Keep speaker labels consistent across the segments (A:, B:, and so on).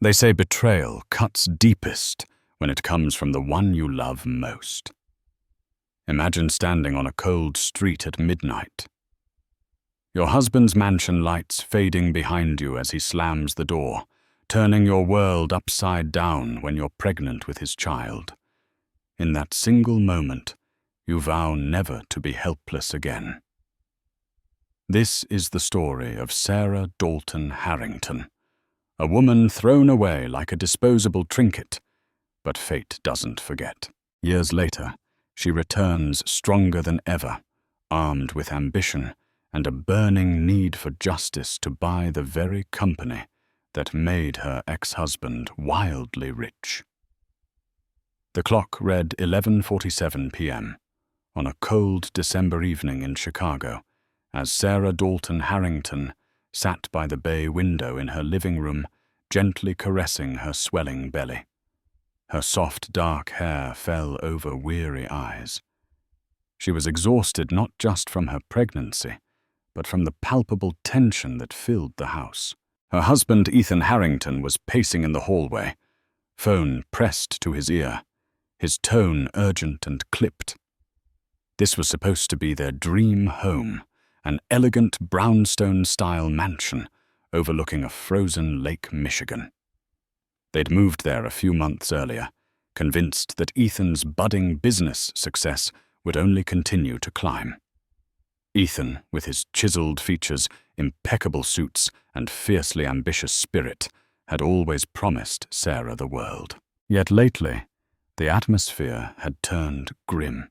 A: They say betrayal cuts deepest when it comes from the one you love most. Imagine standing on a cold street at midnight. Your husband's mansion lights fading behind you as he slams the door, turning your world upside down when you're pregnant with his child. In that single moment, you vow never to be helpless again. This is the story of Sarah Dalton Harrington, a woman thrown away like a disposable trinket, but fate doesn't forget. Years later, she returns stronger than ever, armed with ambition and a burning need for justice to buy the very company that made her ex-husband wildly rich. The clock read 11:47 p.m. on a cold December evening in Chicago as Sarah Dalton Harrington sat by the bay window in her living room, gently caressing her swelling belly. Her soft, dark hair fell over weary eyes. She was exhausted not just from her pregnancy, but from the palpable tension that filled the house. Her husband, Ethan Harrington, was pacing in the hallway, phone pressed to his ear, his tone urgent and clipped. This was supposed to be their dream home, an elegant brownstone-style mansion overlooking a frozen Lake Michigan. They'd moved there a few months earlier, convinced that Ethan's budding business success would only continue to climb. Ethan, with his chiseled features, impeccable suits, and fiercely ambitious spirit, had always promised Sarah the world. Yet lately, the atmosphere had turned grim.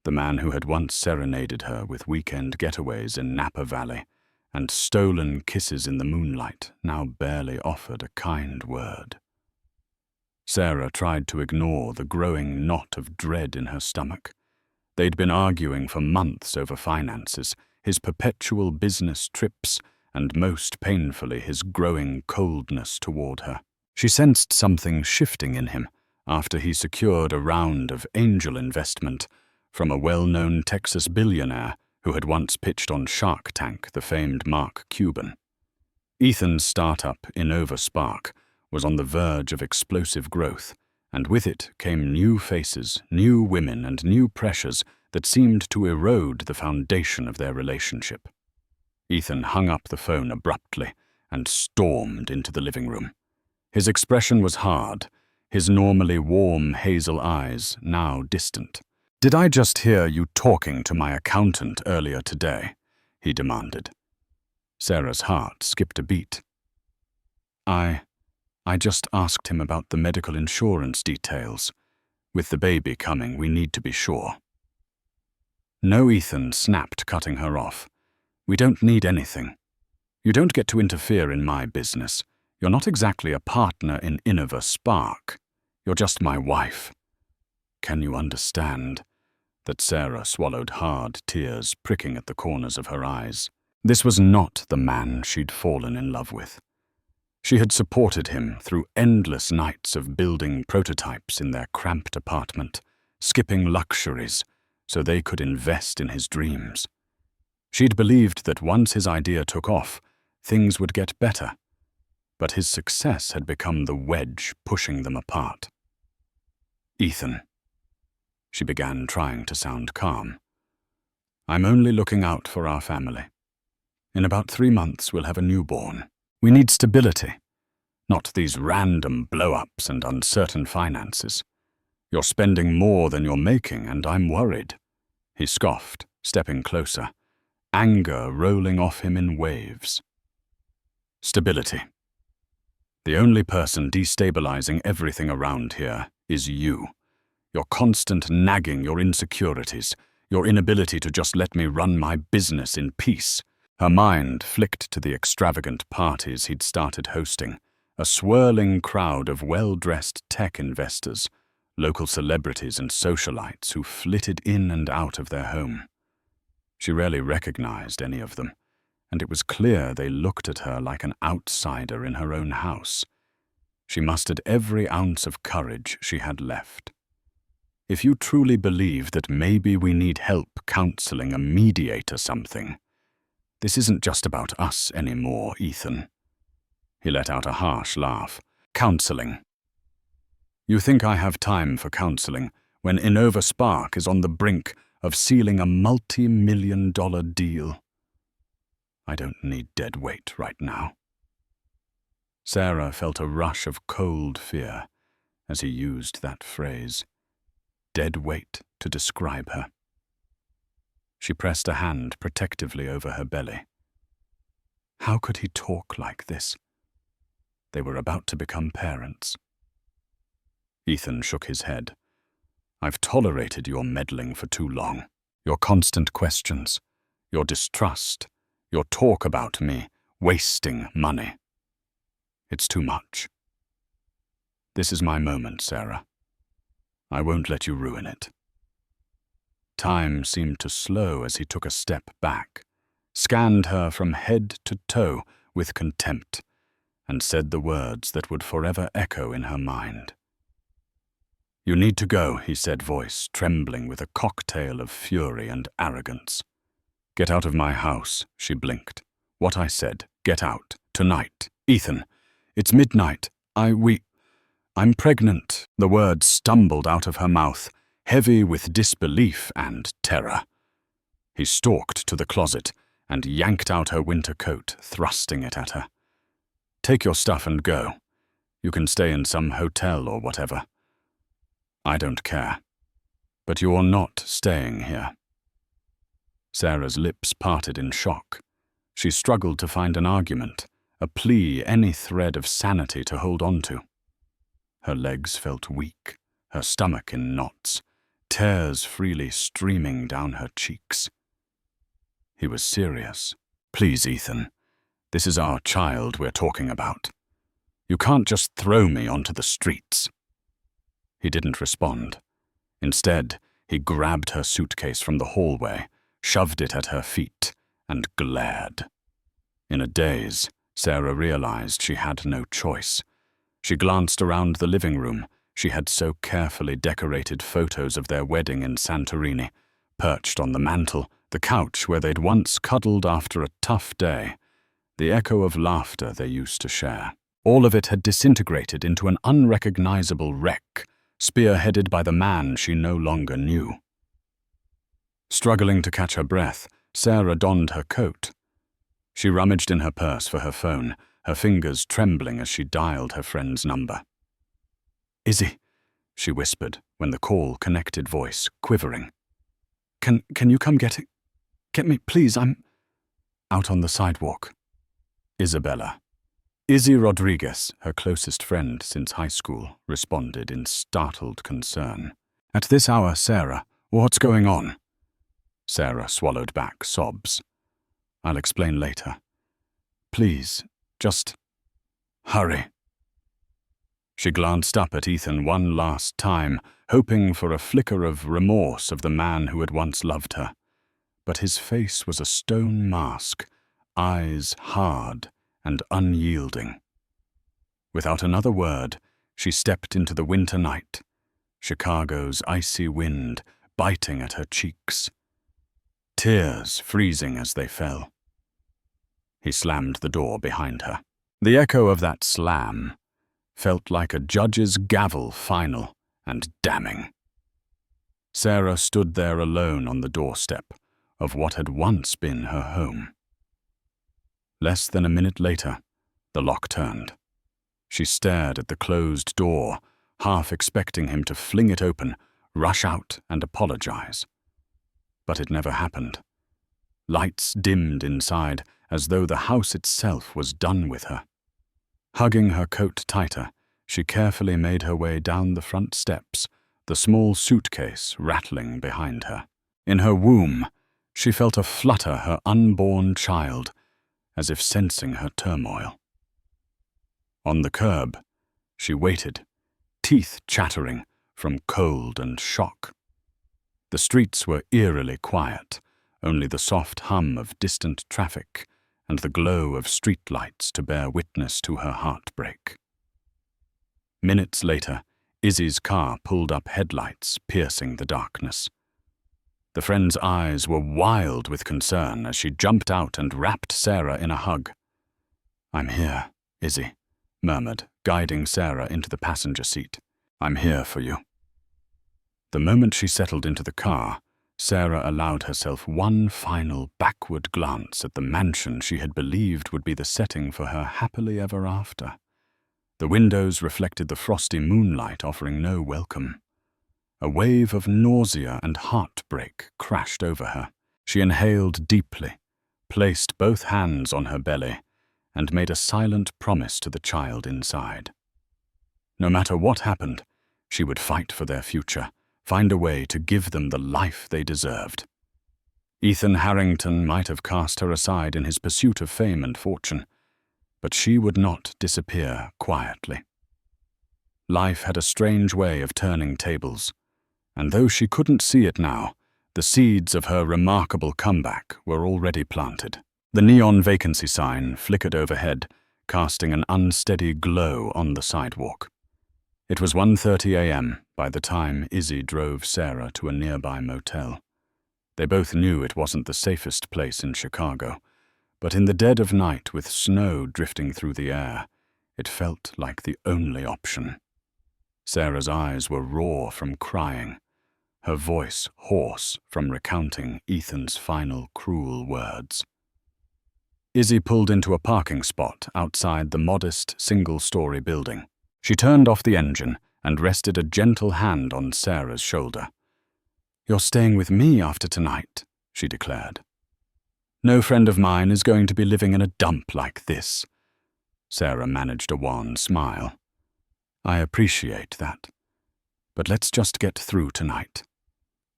A: The man who had once serenaded her with weekend getaways in Napa Valley and stolen kisses in the moonlight now barely offered a kind word. Sarah tried to ignore the growing knot of dread in her stomach. They'd been arguing for months over finances, his perpetual business trips, and most painfully his growing coldness toward her. She sensed something shifting in him after he secured a round of angel investment from a well-known Texas billionaire who had once pitched on Shark Tank, the famed Mark Cuban. Ethan's startup, InnovaSpark, was on the verge of explosive growth, and with it came new faces, new women, and new pressures that seemed to erode the foundation of their relationship. Ethan hung up the phone abruptly and stormed into the living room. His expression was hard, his normally warm hazel eyes now distant. "Did I just hear you talking to my accountant earlier today?" he demanded. Sarah's heart skipped a beat. I just asked him about the medical insurance details. With the baby coming, we need to be sure. "No," Ethan snapped, cutting her off. "We don't need anything. You don't get to interfere in my business. You're not exactly a partner in InnovaSpark. You're just my wife." "Can you understand?" That Sarah swallowed hard, tears pricking at the corners of her eyes. This was not the man she'd fallen in love with. She had supported him through endless nights of building prototypes in their cramped apartment, skipping luxuries so they could invest in his dreams. She'd believed that once his idea took off, things would get better, but his success had become the wedge pushing them apart. "Ethan," she began, trying to sound calm, "I'm only looking out for our family. In about 3 months, we'll have a newborn. We need stability, not these random blow-ups and uncertain finances. You're spending more than you're making, and I'm worried." He scoffed, stepping closer, anger rolling off him in waves. "Stability. The only person destabilizing everything around here is you. Your constant nagging, your insecurities, your inability to just let me run my business in peace." Her mind flicked to the extravagant parties he'd started hosting, a swirling crowd of well-dressed tech investors, local celebrities and socialites who flitted in and out of their home. She rarely recognized any of them, and it was clear they looked at her like an outsider in her own house. She mustered every ounce of courage she had left. "If you truly believe that maybe we need help counseling a mediator something, this isn't just about us anymore, Ethan." He let out a harsh laugh. Counseling. You think I have time for counseling when InnovaSpark is on the brink of sealing a multi-million-dollar deal. I don't need dead weight right now. Sarah felt a rush of cold fear as he used that phrase, dead weight, to describe her. She pressed a hand protectively over her belly. How could he talk like this? They were about to become parents. Ethan shook his head. I've tolerated your meddling for too long. Your constant questions, your distrust, your talk about me wasting money. It's too much. This is my moment, Sarah. I won't let you ruin it. Time seemed to slow as he took a step back, scanned her from head to toe with contempt, and said the words that would forever echo in her mind. You need to go, he said, voice trembling with a cocktail of fury and arrogance. Get out of my house, she blinked. What I said, get out, tonight. Ethan, it's midnight. I'm pregnant. The words stumbled out of her mouth, heavy with disbelief and terror. He stalked to the closet and yanked out her winter coat, thrusting it at her. Take your stuff and go. You can stay in some hotel or whatever. I don't care. But you're not staying here. Sarah's lips parted in shock. She struggled to find an argument, a plea, any thread of sanity to hold on to. Her legs felt weak, her stomach in knots, tears freely streaming down her cheeks. He was serious. Please, Ethan, this is our child we're talking about. You can't just throw me onto the streets. He didn't respond. Instead, he grabbed her suitcase from the hallway, shoved it at her feet, and glared. In a daze, Sarah realized she had no choice. She glanced around the living room. She had so carefully decorated photos of their wedding in Santorini, perched on the mantel, the couch where they'd once cuddled after a tough day, the echo of laughter they used to share. All of it had disintegrated into an unrecognizable wreck, spearheaded by the man she no longer knew. Struggling to catch her breath, Sarah donned her coat. She rummaged in her purse for her phone, her fingers trembling as she dialed her friend's number. Izzy, she whispered when the call connected, voice quivering. Can you come get me, please? I'm out on the sidewalk. Isabella. Izzy Rodriguez, her closest friend since high school, responded in startled concern. At this hour, Sarah, what's going on? Sarah swallowed back sobs. I'll explain later. Please, just hurry. She glanced up at Ethan one last time, hoping for a flicker of remorse of the man who had once loved her. But his face was a stone mask, eyes hard and unyielding. Without another word, she stepped into the winter night, Chicago's icy wind biting at her cheeks, tears freezing as they fell. He slammed the door behind her. The echo of that slam felt like a judge's gavel, final and damning. Sarah stood there alone on the doorstep of what had once been her home. Less than a minute later, the lock turned. She stared at the closed door, half expecting him to fling it open, rush out and apologize. But it never happened. Lights dimmed inside, as though the house itself was done with her. Hugging her coat tighter, she carefully made her way down the front steps, the small suitcase rattling behind her. In her womb, she felt a flutter her unborn child, as if sensing her turmoil. On the curb, she waited, teeth chattering from cold and shock. The streets were eerily quiet, only the soft hum of distant traffic and the glow of streetlights to bear witness to her heartbreak. Minutes later, Izzy's car pulled up, headlights piercing the darkness. The friend's eyes were wild with concern as she jumped out and wrapped Sarah in a hug. I'm here, Izzy, murmured, guiding Sarah into the passenger seat. "I'm here for you." The moment she settled into the car, Sarah allowed herself one final backward glance at the mansion she had believed would be the setting for her happily ever after. The windows reflected the frosty moonlight, offering no welcome. A wave of nausea and heartbreak crashed over her. She inhaled deeply, placed both hands on her belly, and made a silent promise to the child inside. No matter what happened, she would fight for their future, find a way to give them the life they deserved. Ethan Harrington might have cast her aside in his pursuit of fame and fortune, but she would not disappear quietly. Life had a strange way of turning tables, and though she couldn't see it now, the seeds of her remarkable comeback were already planted. The neon vacancy sign flickered overhead, casting an unsteady glow on the sidewalk. It was 1:30 a.m. by the time Izzy drove Sarah to a nearby motel. They both knew it wasn't the safest place in Chicago, but in the dead of night with snow drifting through the air, it felt like the only option. Sarah's eyes were raw from crying, her voice hoarse from recounting Ethan's final cruel words. Izzy pulled into a parking spot outside the modest single-story building. She turned off the engine and rested a gentle hand on Sarah's shoulder. "You're staying with me after tonight," she declared. "No friend of mine is going to be living in a dump like this." Sarah managed a wan smile. "I appreciate that, but let's just get through tonight.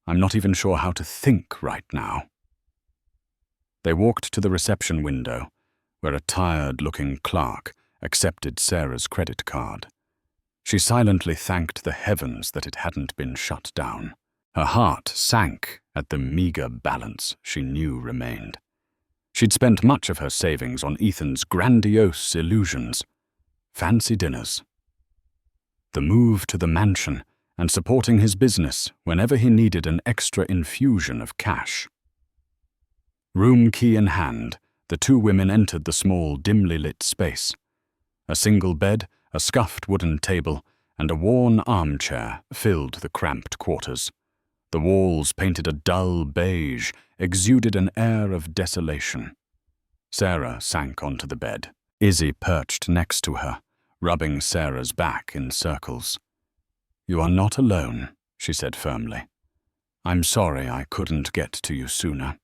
A: I'm not even sure how to think right now." They walked to the reception window, where a tired-looking clerk accepted Sarah's credit card. She silently thanked the heavens that it hadn't been shut down. Her heart sank at the meager balance she knew remained. She'd spent much of her savings on Ethan's grandiose illusions, fancy dinners, the move to the mansion, and supporting his business whenever he needed an extra infusion of cash. Room key in hand, the two women entered the small, dimly lit space. A single bed, a scuffed wooden table, and a worn armchair filled the cramped quarters. The walls, painted a dull beige, exuded an air of desolation. Sarah sank onto the bed. Izzy perched next to her, rubbing Sarah's back in circles. "You are not alone," she said firmly. "I'm sorry I couldn't get to you sooner."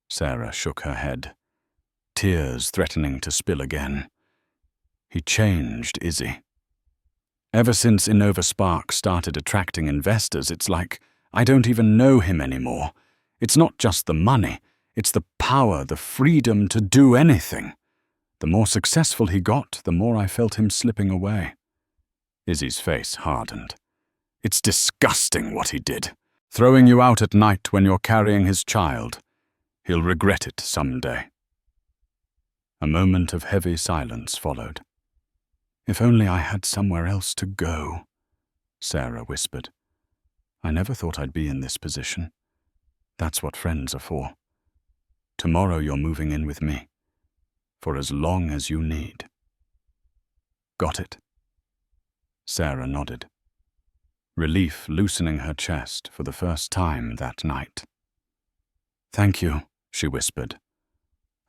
A: Sarah shook her head, tears threatening to spill again. "He changed, Izzy. Ever since InnovaSpark started attracting investors, it's like I don't even know him anymore. It's not just the money, it's the power, the freedom to do anything. The more successful he got, the more I felt him slipping away." Izzy's face hardened. "It's disgusting what he did. Throwing you out at night when you're carrying his child. He'll regret it someday." A moment of heavy silence followed. "If only I had somewhere else to go," Sarah whispered. "I never thought I'd be in this position. That's what friends are for. Tomorrow you're moving in with me. For as long as you need." "Got it?" Sarah nodded, relief loosening her chest for the first time that night. "Thank you," she whispered.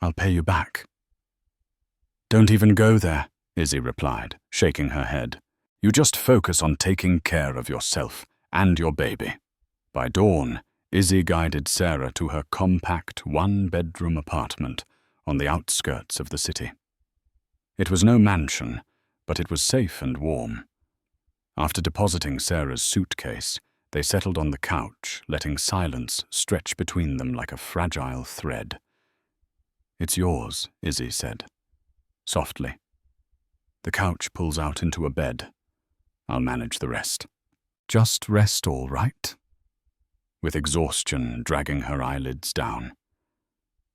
A: "I'll pay you back." "Don't even go there," Izzy replied, shaking her head. "You just focus on taking care of yourself and your baby." By dawn, Izzy guided Sarah to her compact one-bedroom apartment on the outskirts of the city. It was no mansion, but it was safe and warm. After depositing Sarah's suitcase, they settled on the couch, letting silence stretch between them like a fragile thread. "It's yours," Izzy said, softly. "The couch pulls out into a bed. I'll manage the rest." "Just rest, all right?" With exhaustion dragging her eyelids down,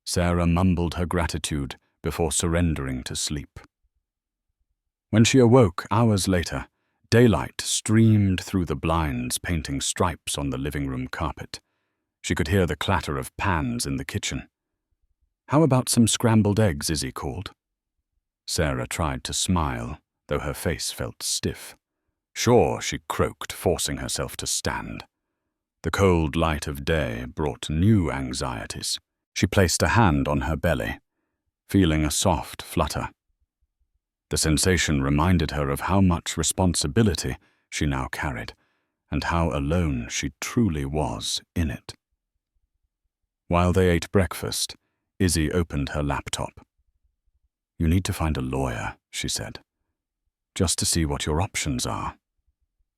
A: Sarah mumbled her gratitude before surrendering to sleep. When she awoke hours later, daylight streamed through the blinds, painting stripes on the living room carpet. She could hear the clatter of pans in the kitchen. "How about some scrambled eggs?" Izzy called. Sarah tried to smile, though her face felt stiff. Sure, she croaked, forcing herself to stand. The cold light of day brought new anxieties. She placed a hand on her belly, feeling a soft flutter. The sensation reminded her of how much responsibility she now carried, and how alone she truly was in it. While they ate breakfast, Izzy opened her laptop. "You need to find a lawyer," she said, "just to see what your options are.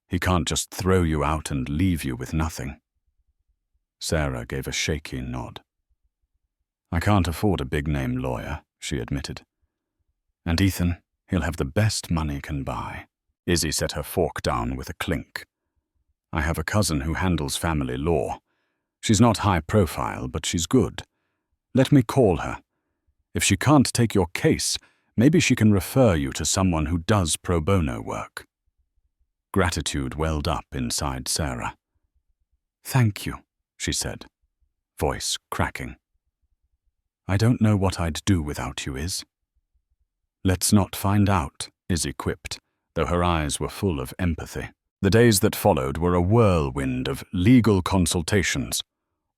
A: He can't just throw you out and leave you with nothing." Sarah gave a shaky nod. "I can't afford a big-name lawyer," she admitted. "And Ethan, he'll have the best money can buy." Izzy set her fork down with a clink. "I have a cousin who handles family law. She's not high profile, but she's good. Let me call her. If she can't take your case, maybe she can refer you to someone who does pro bono work." Gratitude welled up inside Sarah. "Thank you," she said, voice cracking. "I don't know what I'd do without you, Iz." "Let's not find out," Izzy quipped, though her eyes were full of empathy. The days that followed were a whirlwind of legal consultations,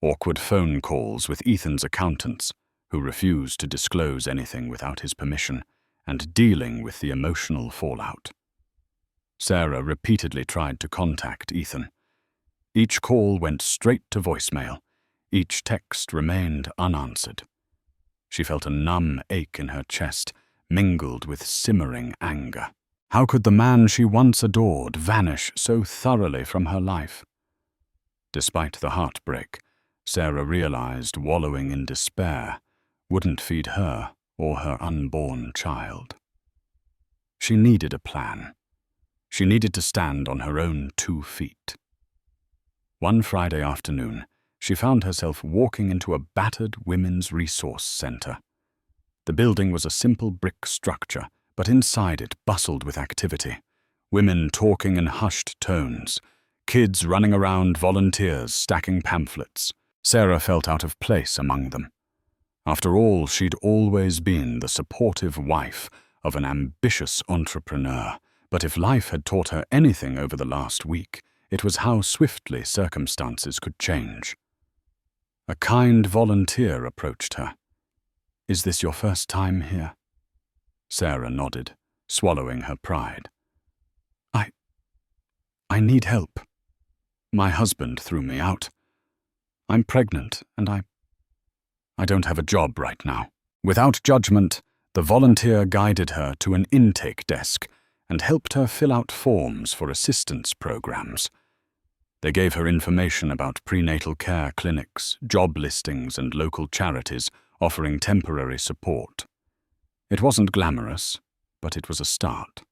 A: awkward phone calls with Ethan's accountants, who refused to disclose anything without his permission, and dealing with the emotional fallout. Sarah repeatedly tried to contact Ethan. Each call went straight to voicemail. Each text remained unanswered. She felt a numb ache in her chest, mingled with simmering anger. How could the man she once adored vanish so thoroughly from her life? Despite the heartbreak, Sarah realized wallowing in despair wouldn't feed her or her unborn child. She needed a plan. She needed to stand on her own 2 feet. One Friday afternoon, she found herself walking into a battered women's resource center. The building was a simple brick structure, but inside it bustled with activity. Women talking in hushed tones, kids running around, volunteers stacking pamphlets. Sarah felt out of place among them. After all, she'd always been the supportive wife of an ambitious entrepreneur, but if life had taught her anything over the last week, it was how swiftly circumstances could change. A kind volunteer approached her. "Is this your first time here?" Sarah nodded, swallowing her pride. I need help. My husband threw me out. I'm pregnant, and I don't have a job right now." Without judgment, the volunteer guided her to an intake desk and helped her fill out forms for assistance programs. They gave her information about prenatal care clinics, job listings, and local charities offering temporary support. It wasn't glamorous, but it was a start.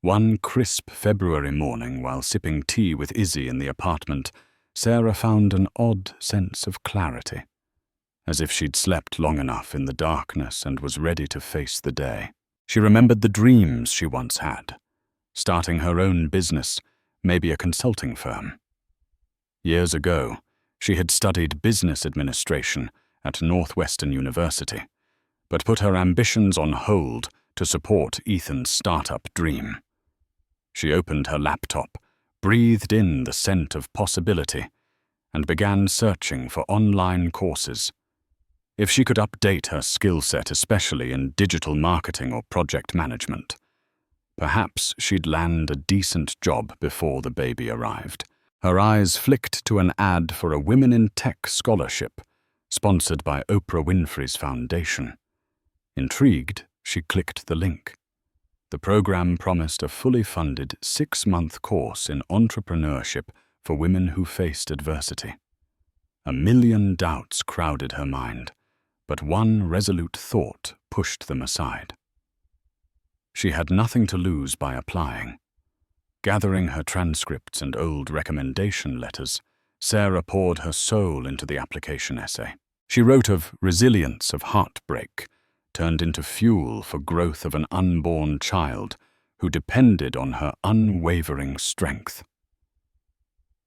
A: One crisp February morning, while sipping tea with Izzy in the apartment, Sarah found an odd sense of clarity, as if she'd slept long enough in the darkness and was ready to face the day. She remembered the dreams she once had, starting her own business, maybe a consulting firm. Years ago, she had studied business administration at Northwestern University, but put her ambitions on hold to support Ethan's startup dream. She opened her laptop, breathed in the scent of possibility, and began searching for online courses. If she could update her skill set, especially in digital marketing or project management, perhaps she'd land a decent job before the baby arrived. Her eyes flicked to an ad for a Women in Tech scholarship, sponsored by Oprah Winfrey's Foundation. Intrigued, she clicked the link. The program promised a fully funded 6-month course in entrepreneurship for women who faced adversity. A million doubts crowded her mind, but one resolute thought pushed them aside. She had nothing to lose by applying. Gathering her transcripts and old recommendation letters, Sarah poured her soul into the application essay. She wrote of resilience of heartbreak, turned into fuel for growth of an unborn child who depended on her unwavering strength.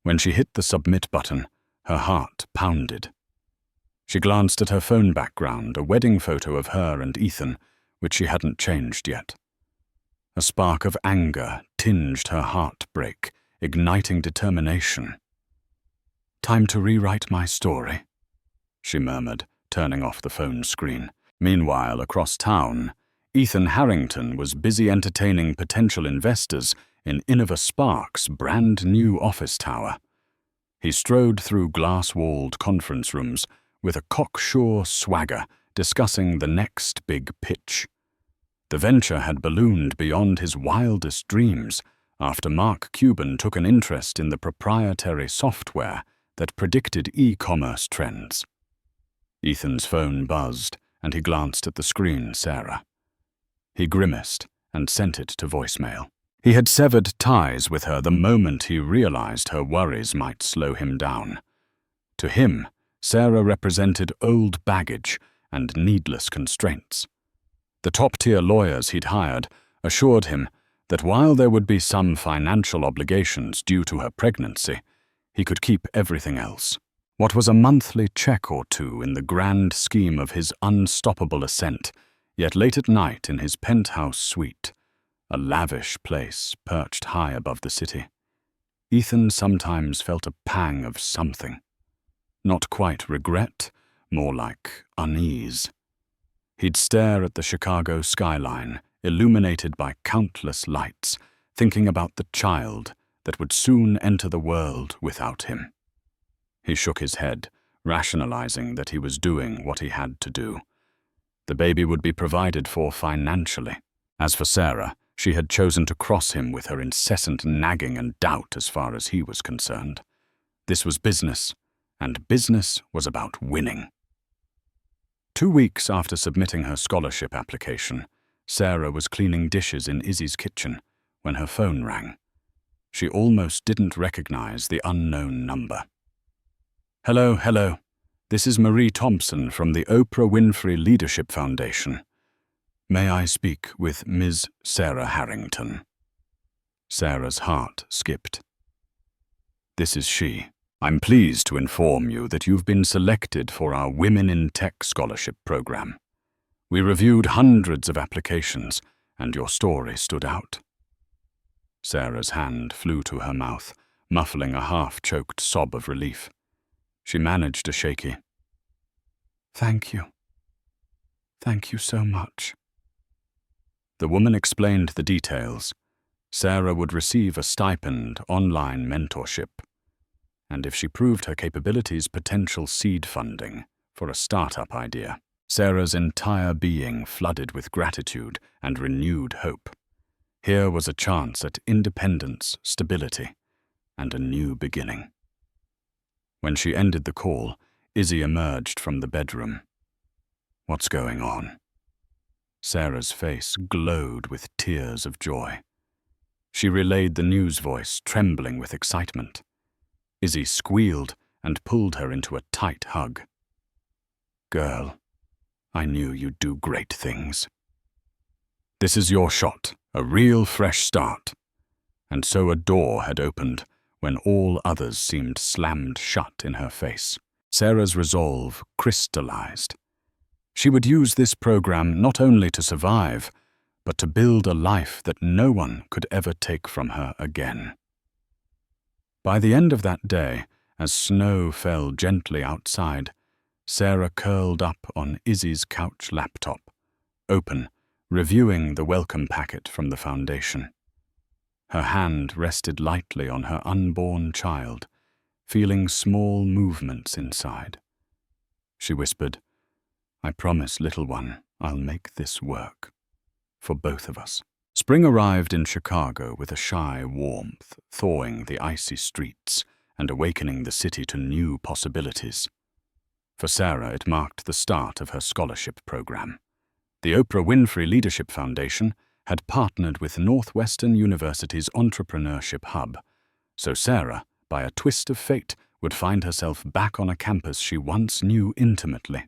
A: When she hit the submit button, her heart pounded. She glanced at her phone background, a wedding photo of her and Ethan, which she hadn't changed yet. A spark of anger tinged her heartbreak, igniting determination. "Time to rewrite my story," she murmured, turning off the phone screen. Meanwhile, across town, Dalton Harrington was busy entertaining potential investors in InnovaSpark's brand-new office tower. He strode through glass-walled conference rooms with a cocksure swagger, discussing the next big pitch. The venture had ballooned beyond his wildest dreams after Mark Cuban took an interest in the proprietary software that predicted e-commerce trends. Ethan's phone buzzed, and he glanced at the screen, Sarah. He grimaced and sent it to voicemail. He had severed ties with her the moment he realized her worries might slow him down. To him, Sarah represented old baggage and needless constraints. The top-tier lawyers he'd hired assured him that while there would be some financial obligations due to her pregnancy, he could keep everything else. What was a monthly check or two in the grand scheme of his unstoppable ascent, yet late at night in his penthouse suite, a lavish place perched high above the city, Ethan sometimes felt a pang of something. Not quite regret, more like unease. He'd stare at the Chicago skyline, illuminated by countless lights, thinking about the child that would soon enter the world without him. He shook his head, rationalizing that he was doing what he had to do. The baby would be provided for financially. As for Sarah, she had chosen to cross him with her incessant nagging and doubt as far as he was concerned. This was business, and business was about winning. 2 weeks after submitting her scholarship application, Sarah was cleaning dishes in Izzy's kitchen when her phone rang. She almost didn't recognize the unknown number. Hello. This is Marie Thompson from the Oprah Winfrey Leadership Foundation. May I speak with Ms. Sarah Harrington?" Sarah's heart skipped. "This is she. I'm pleased to inform you that you've been selected for our Women in Tech Scholarship program. We reviewed hundreds of applications, and your story stood out." Sarah's hand flew to her mouth, muffling a half-choked sob of relief. She managed a shaky, "Thank you. Thank you so much." The woman explained the details. Sarah would receive a stipend, online mentorship, and if she proved her capabilities, potential seed funding for a startup idea. Sarah's entire being flooded with gratitude and renewed hope. Here was a chance at independence, stability, and a new beginning. When she ended the call, Izzy emerged from the bedroom. "What's going on?" Sarah's face glowed with tears of joy. She relayed the news voice, trembling with excitement. Izzy squealed and pulled her into a tight hug. "Girl, I knew you'd do great things. This is your shot, a real fresh start." And so a door had opened when all others seemed slammed shut in her face. Sarah's resolve crystallized. She would use this program not only to survive, but to build a life that no one could ever take from her again. By the end of that day, as snow fell gently outside, Sarah curled up on Izzy's couch laptop, open, reviewing the welcome packet from the foundation. Her hand rested lightly on her unborn child, feeling small movements inside. She whispered, "I promise, little one, I'll make this work. For both of us." Spring arrived in Chicago with a shy warmth, thawing the icy streets and awakening the city to new possibilities. For Sarah, it marked the start of her scholarship program. The Oprah Winfrey Leadership Foundation had partnered with Northwestern University's Entrepreneurship Hub, so Sarah, by a twist of fate, would find herself back on a campus she once knew intimately.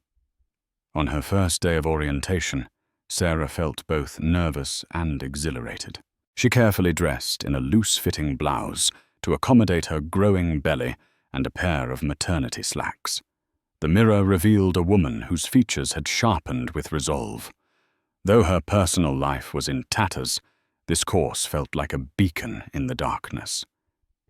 A: On her first day of orientation, Sarah felt both nervous and exhilarated. She carefully dressed in a loose-fitting blouse to accommodate her growing belly and a pair of maternity slacks. The mirror revealed a woman whose features had sharpened with resolve. Though her personal life was in tatters, This course felt like a beacon in the darkness.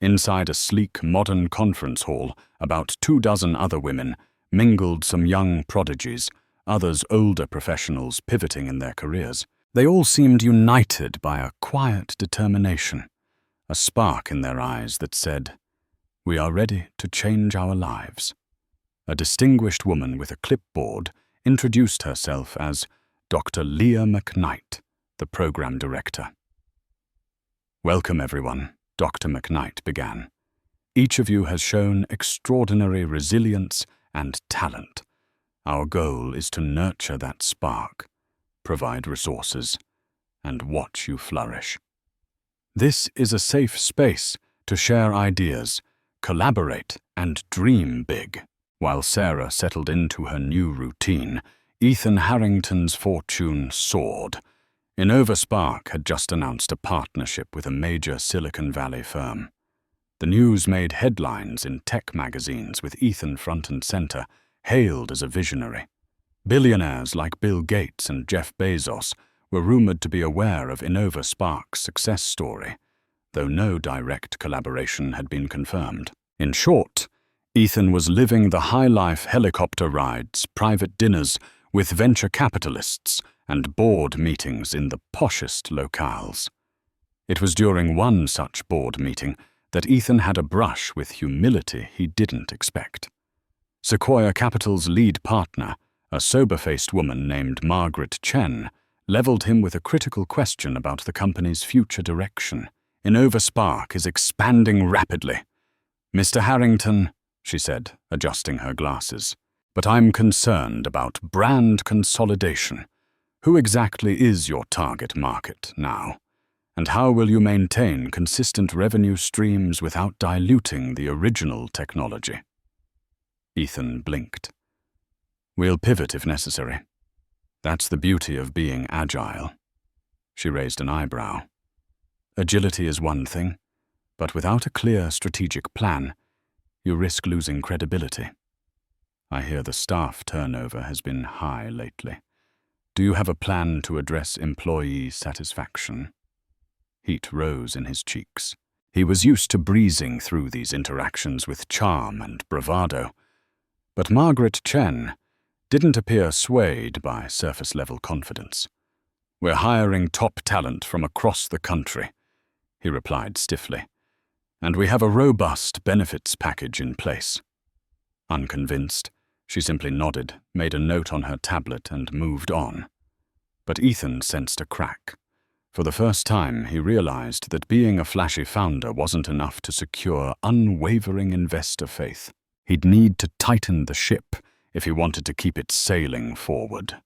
A: Inside a sleek, modern conference hall, about 24 other women mingled some young prodigies, others older professionals pivoting in their careers. They all seemed united by a quiet determination, a spark in their eyes that said, "We are ready to change our lives." A distinguished woman with a clipboard introduced herself as Dr. Leah McKnight, the program director. "Welcome, everyone," Dr. McKnight began. "Each of you has shown extraordinary resilience and talent. Our goal is to nurture that spark, provide resources, and watch you flourish. This is a safe space to share ideas, collaborate, and dream big." While Sarah settled into her new routine, Ethan Harrington's fortune soared. InnovaSpark had just announced a partnership with a major Silicon Valley firm. The news made headlines in tech magazines with Ethan front and center, hailed as a visionary. Billionaires like Bill Gates and Jeff Bezos were rumored to be aware of InnovaSpark's success story, though no direct collaboration had been confirmed. In short, Ethan was living the high-life helicopter rides, private dinners with venture capitalists, and board meetings in the poshest locales. It was during one such board meeting that Ethan had a brush with humility he didn't expect. Sequoia Capital's lead partner, a sober-faced woman named Margaret Chen, leveled him with a critical question about the company's future direction. "InnovaSpark is expanding rapidly. Mr. Harrington," she said, adjusting her glasses, "but I'm concerned about brand consolidation. Who exactly is your target market now? And how will you maintain consistent revenue streams without diluting the original technology?" Ethan blinked. "We'll pivot if necessary. That's the beauty of being agile." She raised an eyebrow. "Agility is one thing, but without a clear strategic plan, you risk losing credibility. I hear the staff turnover has been high lately. Do you have a plan to address employee satisfaction?" Heat rose in his cheeks. He was used to breezing through these interactions with charm and bravado, but Margaret Chen didn't appear swayed by surface-level confidence. "We're hiring top talent from across the country," he replied stiffly, "and we have a robust benefits package in place." Unconvinced, she simply nodded, made a note on her tablet, and moved on. But Ethan sensed a crack. For the first time, he realized that being a flashy founder wasn't enough to secure unwavering investor faith. He'd need to tighten the ship if he wanted to keep it sailing forward.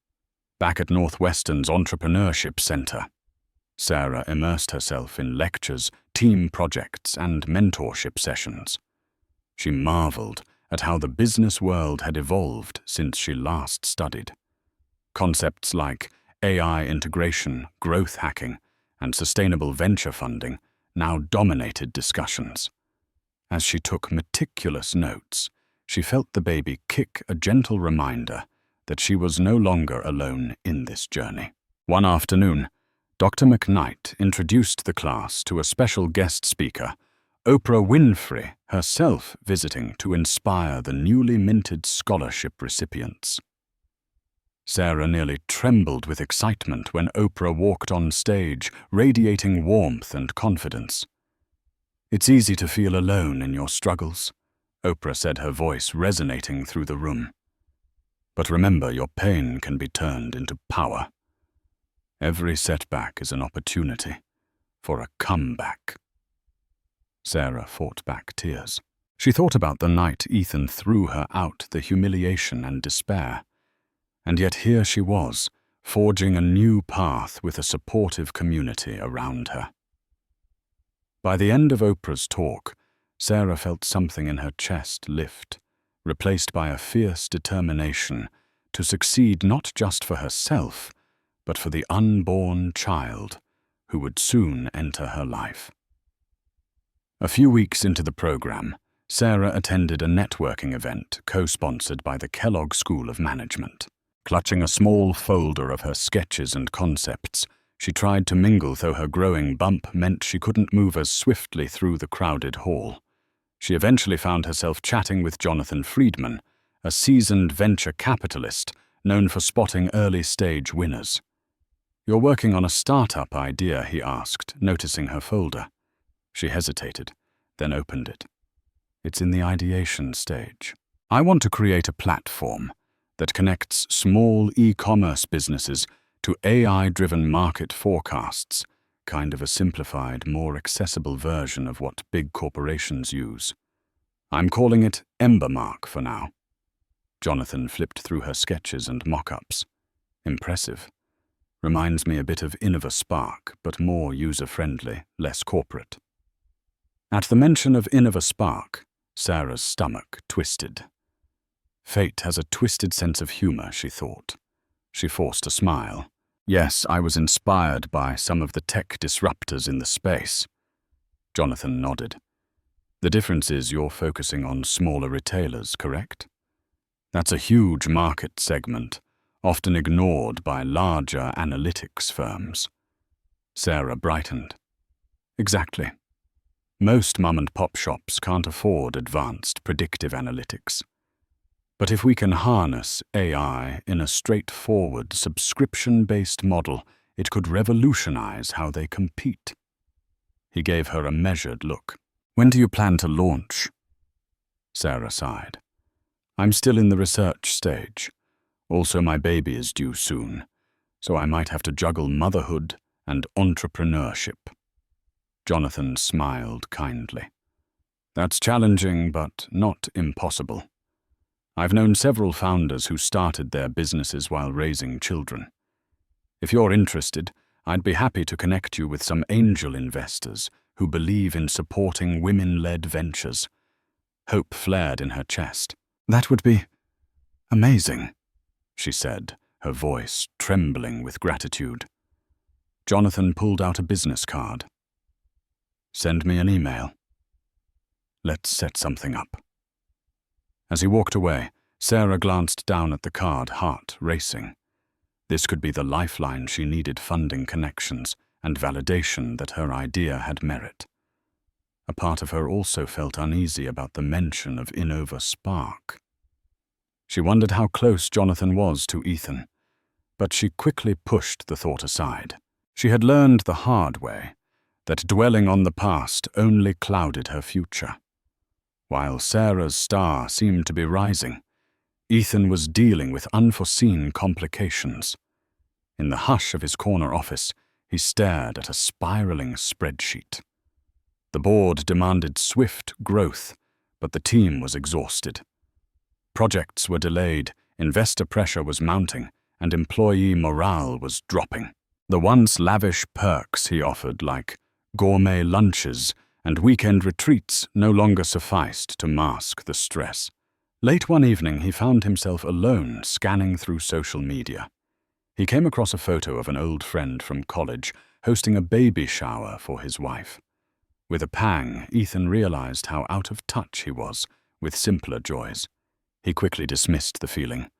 A: Back at Northwestern's Entrepreneurship Center, Sarah immersed herself in lectures, team projects, and mentorship sessions. She marveled at how the business world had evolved since she last studied. Concepts like AI integration, growth hacking, and sustainable venture funding now dominated discussions. As she took meticulous notes, she felt the baby kick a gentle reminder that she was no longer alone in this journey. One afternoon, Dr. McKnight introduced the class to a special guest speaker, Oprah Winfrey herself visiting to inspire the newly minted scholarship recipients. Sarah nearly trembled with excitement when Oprah walked on stage, radiating warmth and confidence. "It's easy to feel alone in your struggles," Oprah said, her voice resonating through the room. "But remember, your pain can be turned into power. Every setback is an opportunity for a comeback." Sarah fought back tears. She thought about the night Ethan threw her out, the humiliation and despair. And yet here she was, forging a new path with a supportive community around her. By the end of Oprah's talk, Sarah felt something in her chest lift, replaced by a fierce determination to succeed not just for herself, but for the unborn child who would soon enter her life. A few weeks into the program, Sarah attended a networking event co-sponsored by the Kellogg School of Management. Clutching a small folder of her sketches and concepts, She tried to mingle, though her growing bump meant she couldn't move as swiftly through the crowded hall. She eventually found herself chatting with Jonathan Friedman, a seasoned venture capitalist known for spotting early-stage winners. "You're working on a startup idea?" he asked, noticing her folder. She hesitated, then opened it. "It's in the ideation stage. I want to create a platform that connects small e-commerce businesses to AI-driven market forecasts, kind of a simplified, more accessible version of what big corporations use. I'm calling it EmberMark for now." Jonathan flipped through her sketches and mock-ups. "Impressive. Reminds me a bit of InnovaSpark, but more user-friendly, less corporate." At the mention of InnovaSpark, Sarah's stomach twisted. Fate has a twisted sense of humor, she thought. She forced a smile. "Yes, I was inspired by some of the tech disruptors in the space." Jonathan nodded. "The difference is you're focusing on smaller retailers, correct? That's a huge market segment, often ignored by larger analytics firms." Sarah brightened. "Exactly. Most mom-and-pop shops can't afford advanced predictive analytics. But if we can harness AI in a straightforward, subscription-based model, it could revolutionize how they compete." He gave her a measured look. "When do you plan to launch?" Sarah sighed. "I'm still in the research stage. Also, my baby is due soon, so I might have to juggle motherhood and entrepreneurship." Jonathan smiled kindly. "That's challenging, but not impossible. I've known several founders who started their businesses while raising children. If you're interested, I'd be happy to connect you with some angel investors who believe in supporting women-led ventures." Hope flared in her chest. "That would be amazing," she said, her voice trembling with gratitude. Jonathan pulled out a business card. "Send me an email. Let's set something up." As he walked away, Sarah glanced down at the card, heart racing. This could be the lifeline she needed: funding connections and validation that her idea had merit. A part of her also felt uneasy about the mention of InnovaSpark. She wondered how close Jonathan was to Ethan, but she quickly pushed the thought aside. She had learned the hard way that dwelling on the past only clouded her future. While Sarah's star seemed to be rising, Ethan was dealing with unforeseen complications. In the hush of his corner office, he stared at a spiraling spreadsheet. The board demanded swift growth, but the team was exhausted. Projects were delayed, investor pressure was mounting, and employee morale was dropping. The once lavish perks he offered, like gourmet lunches and weekend retreats, no longer sufficed to mask the stress. Late one evening, he found himself alone scanning through social media. He came across a photo of an old friend from college hosting a baby shower for his wife. With a pang, Ethan realized how out of touch he was with simpler joys. He quickly dismissed the feeling.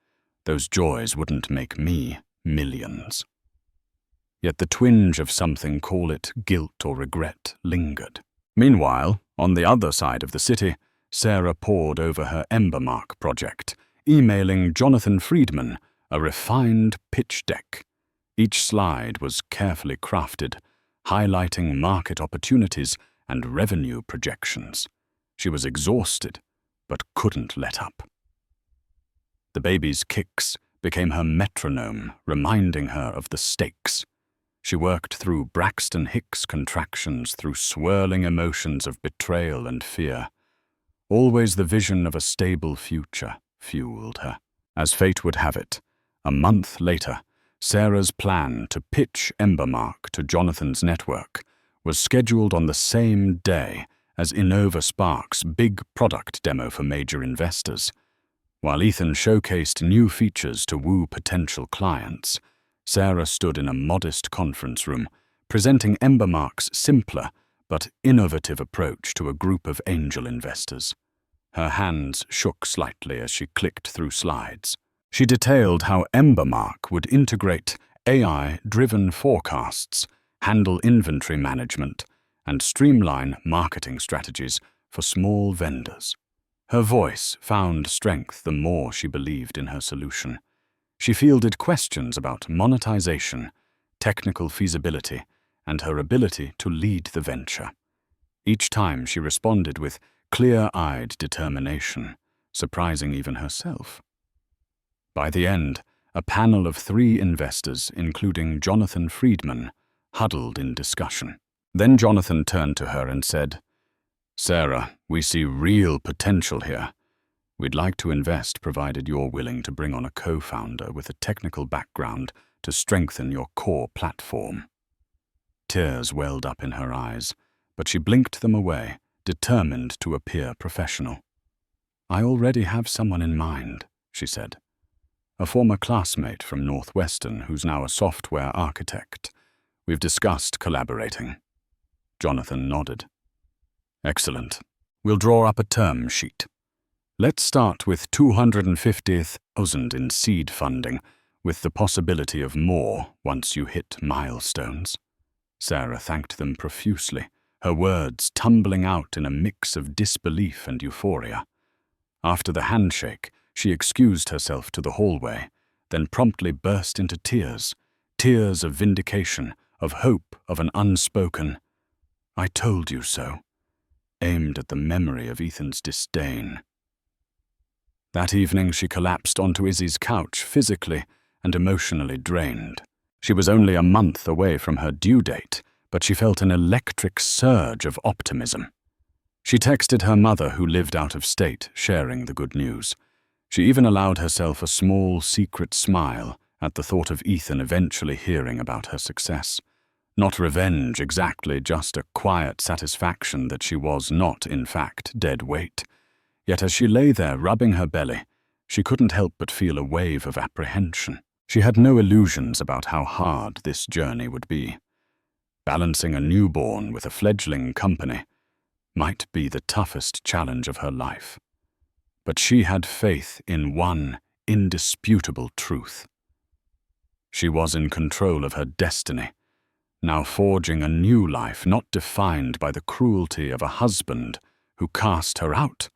A: Those joys wouldn't make me millions. Yet the twinge of something, call it guilt or regret, lingered. Meanwhile, on the other side of the city, Sarah pored over her EmberMark project, emailing Jonathan Friedman a refined pitch deck. Each slide was carefully crafted, highlighting market opportunities and revenue projections. She was exhausted, but couldn't let up. The baby's kicks became her metronome, reminding her of the stakes. She worked through Braxton Hicks contractions, through swirling emotions of betrayal and fear. Always the vision of a stable future fueled her. As fate would have it, a month later, Sarah's plan to pitch EmberMark to Jonathan's network was scheduled on the same day as InnovaSpark's big product demo for major investors. While Ethan showcased new features to woo potential clients, Sarah stood in a modest conference room, presenting EmberMark's simpler but innovative approach to a group of angel investors. Her hands shook slightly as she clicked through slides. She detailed how EmberMark would integrate AI-driven forecasts, handle inventory management, and streamline marketing strategies for small vendors. Her voice found strength the more she believed in her solution. She fielded questions about monetization, technical feasibility, and her ability to lead the venture. Each time she responded with clear-eyed determination, surprising even herself. By the end, a panel of 3 investors, including Jonathan Friedman, huddled in discussion. Then Jonathan turned to her and said, "Sarah, we see real potential here. We'd like to invest provided you're willing to bring on a co-founder with a technical background to strengthen your core platform." Tears welled up in her eyes, but she blinked them away, determined to appear professional. "I already have someone in mind," she said. "A former classmate from Northwestern who's now a software architect. We've discussed collaborating." Jonathan nodded. "Excellent. We'll draw up a term sheet. Let's start with $250,000 in seed funding, with the possibility of more once you hit milestones." Sarah thanked them profusely, her words tumbling out in a mix of disbelief and euphoria. After the handshake, she excused herself to the hallway, then promptly burst into tears, tears of vindication, of hope, of an unspoken "I told you so," aimed at the memory of Ethan's disdain. That evening she collapsed onto Izzy's couch, physically and emotionally drained. She was only a month away from her due date, but she felt an electric surge of optimism. She texted her mother, who lived out of state, sharing the good news. She even allowed herself a small, secret smile at the thought of Ethan eventually hearing about her success. Not revenge exactly, just a quiet satisfaction that she was not, in fact, dead weight. Yet as she lay there rubbing her belly, she couldn't help but feel a wave of apprehension. She had no illusions about how hard this journey would be. Balancing a newborn with a fledgling company might be the toughest challenge of her life. But she had faith in one indisputable truth. She was in control of her destiny, now forging a new life not defined by the cruelty of a husband who cast her out,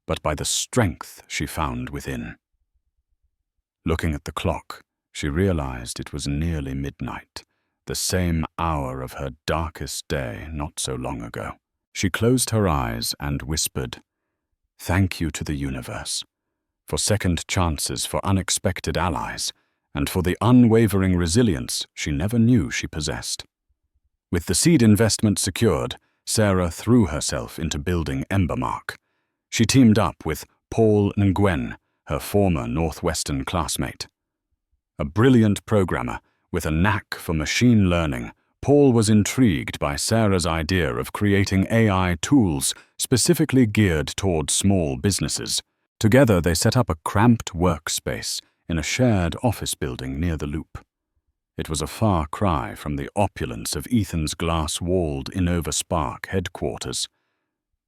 A: but by the strength she found within. Looking at the clock, she realized it was nearly midnight, the same hour of her darkest day not so long ago. She closed her eyes and whispered, "Thank you to the universe, for second chances, for unexpected allies, and for the unwavering resilience she never knew she possessed." With the seed investment secured, Sarah threw herself into building EmberMark. She teamed up with Paul Nguyen, her former Northwestern classmate. A brilliant programmer with a knack for machine learning, Paul was intrigued by Sarah's idea of creating AI tools specifically geared toward small businesses. Together, they set up a cramped workspace in a shared office building near the Loop. It was a far cry from the opulence of Ethan's glass-walled InnovaSpark headquarters,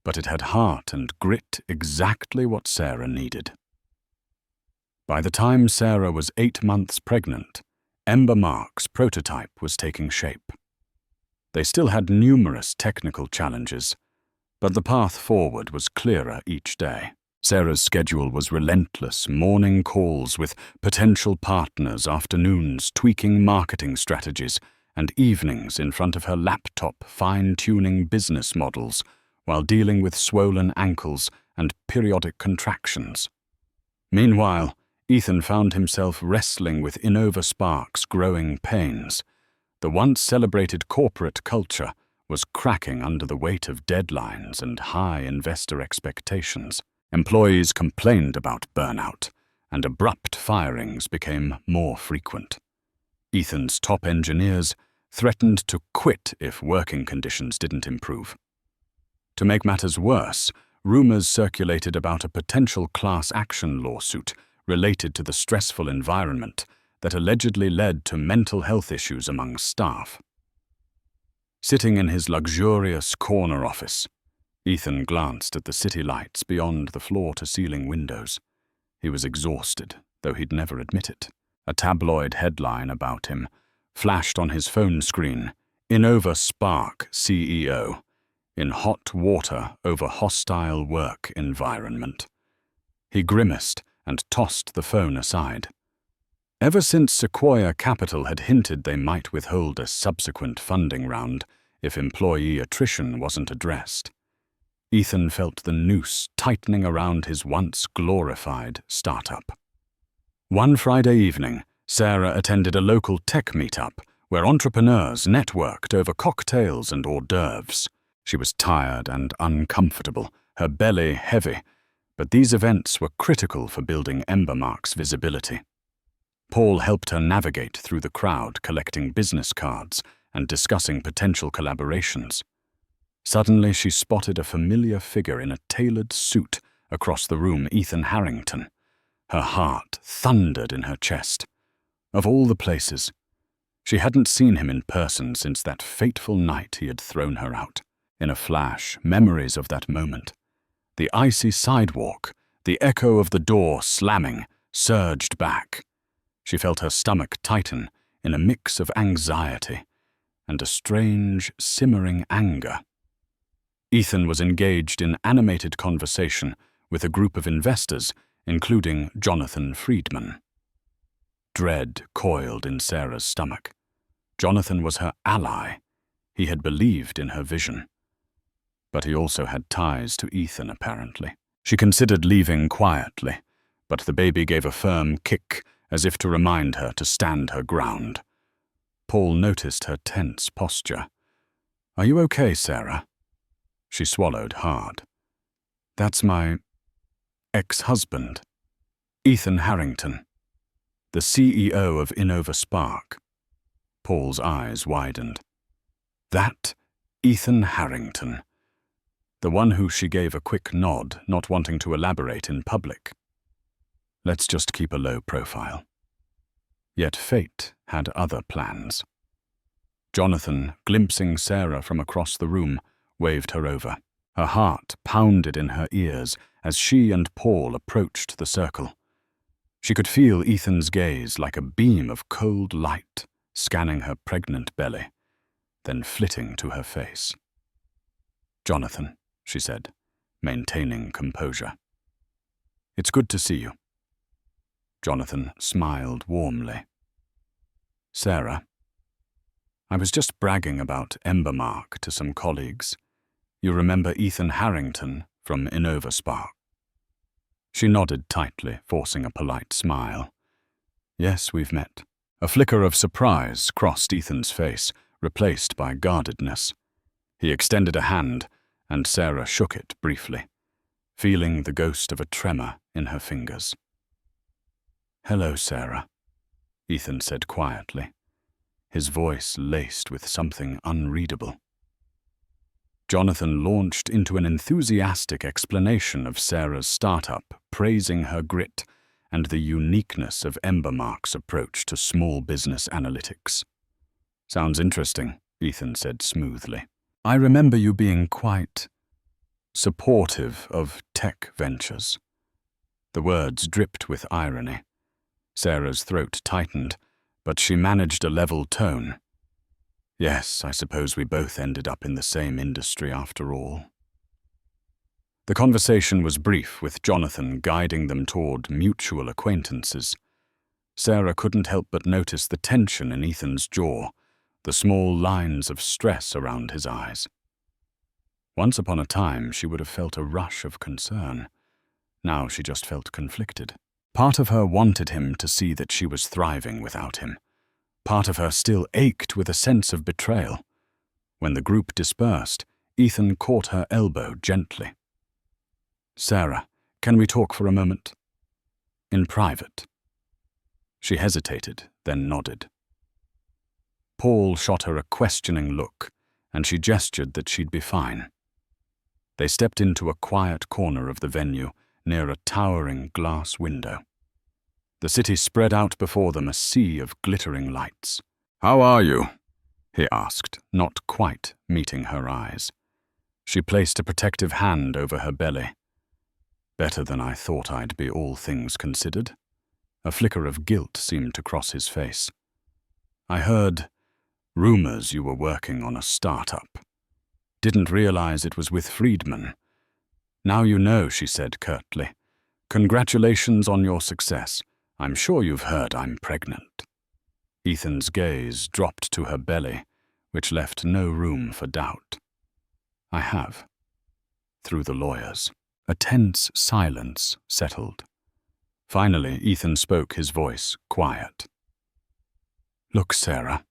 A: but it had heart and grit, exactly what Sarah needed. By the time Sarah was 8 months pregnant, EmberMark's prototype was taking shape. They still had numerous technical challenges, but the path forward was clearer each day. Sarah's schedule was relentless, morning calls with potential partners, afternoons tweaking marketing strategies, and evenings in front of her laptop fine-tuning business models while dealing with swollen ankles and periodic contractions. Meanwhile, Ethan found himself wrestling with InnovaSpark's growing pains. The once celebrated corporate culture was cracking under the weight of deadlines and high investor expectations. Employees complained about burnout, and abrupt firings became more frequent. Ethan's top engineers threatened to quit if working conditions didn't improve. To make matters worse, rumors circulated about a potential class action lawsuit related to the stressful environment that allegedly led to mental health issues among staff. Sitting in his luxurious corner office, Ethan glanced at the city lights beyond the floor-to-ceiling windows. He was exhausted, though he'd never admit it. A tabloid headline about him flashed on his phone screen, InnovaSpark CEO, in hot water over hostile work environment. He grimaced and tossed the phone aside. Ever since Sequoia Capital had hinted they might withhold a subsequent funding round if employee attrition wasn't addressed, Ethan felt the noose tightening around his once glorified startup. One Friday evening, Sarah attended a local tech meetup where entrepreneurs networked over cocktails and hors d'oeuvres. She was tired and uncomfortable, her belly heavy, but these events were critical for building EmberMark's visibility. Paul helped her navigate through the crowd, collecting business cards and discussing potential collaborations. Suddenly, she spotted a familiar figure in a tailored suit across the room, Ethan Harrington. Her heart thundered in her chest. Of all the places, she hadn't seen him in person since that fateful night he had thrown her out. In a flash, memories of that moment. The icy sidewalk, the echo of the door slamming, surged back. She felt her stomach tighten in a mix of anxiety and a strange, simmering anger. Ethan was engaged in animated conversation with a group of investors, including Jonathan Friedman. Dread coiled in Sarah's stomach. Jonathan was her ally. He had believed in her vision. But he also had ties to Ethan, apparently. She considered leaving quietly, but the baby gave a firm kick as if to remind her to stand her ground. Paul noticed her tense posture. "Are you okay, Sarah?" She swallowed hard. "That's my ex-husband, Ethan Harrington, the CEO of InnovaSpark." Paul's eyes widened. That Ethan Harrington, the one who she gave a quick nod, not wanting to elaborate in public. Let's just keep a low profile. Yet fate had other plans. Jonathan, glimpsing Sarah from across the room, waved her over. Her heart pounded in her ears as she and Paul approached the circle. She could feel Ethan's gaze like a beam of cold light scanning her pregnant belly, then flitting to her face. "Jonathan," she said, maintaining composure. "It's good to see you." Jonathan smiled warmly. "Sarah, I was just bragging about EmberMark to some colleagues. You remember Ethan Harrington from InnovaSpark?" She nodded tightly, forcing a polite smile. "Yes, we've met." A flicker of surprise crossed Ethan's face, replaced by guardedness. He extended a hand, and Sarah shook it briefly, feeling the ghost of a tremor in her fingers. "Hello, Sarah," Ethan said quietly, his voice laced with something unreadable. Jonathan launched into an enthusiastic explanation of Sarah's startup, praising her grit and the uniqueness of EmberMark's approach to small business analytics. "Sounds interesting," Ethan said smoothly. "I remember you being quite supportive of tech ventures." The words dripped with irony. Sarah's throat tightened, but she managed a level tone. "Yes, I suppose we both ended up in the same industry after all." The conversation was brief, with Jonathan guiding them toward mutual acquaintances. Sarah couldn't help but notice the tension in Ethan's jaw, the small lines of stress around his eyes. Once upon a time, she would have felt a rush of concern. Now she just felt conflicted. Part of her wanted him to see that she was thriving without him. Part of her still ached with a sense of betrayal. When the group dispersed, Ethan caught her elbow gently. "Sarah, can we talk for a moment? In private?" She hesitated, then nodded. Paul shot her a questioning look, and she gestured that she'd be fine. They stepped into a quiet corner of the venue, near a towering glass window. The city spread out before them, a sea of glittering lights. "How are you?" he asked, not quite meeting her eyes. She placed a protective hand over her belly. "Better than I thought I'd be, all things considered." A flicker of guilt seemed to cross his face. I heard rumors you were working on a startup. Didn't realize it was with Friedman. Now you know, she said curtly. Congratulations on your success. I'm sure you've heard I'm pregnant. Ethan's gaze dropped to her belly, which left no room for doubt. I have. Through the lawyers. A tense silence settled. Finally, Ethan spoke, his voice quiet. Look, Sarah,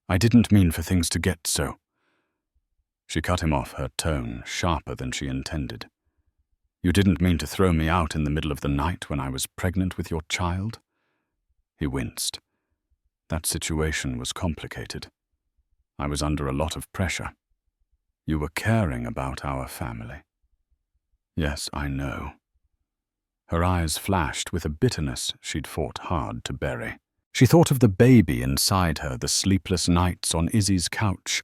A: I didn't mean for things to get so. She cut him off, her tone sharper than she intended. You didn't mean to throw me out in the middle of the night when I was pregnant with your child? He winced. That situation was complicated. I was under a lot of pressure. You were caring about our family. Yes, I know. Her eyes flashed with a bitterness she'd fought hard to bury. She thought of the baby inside her, the sleepless nights on Izzy's couch,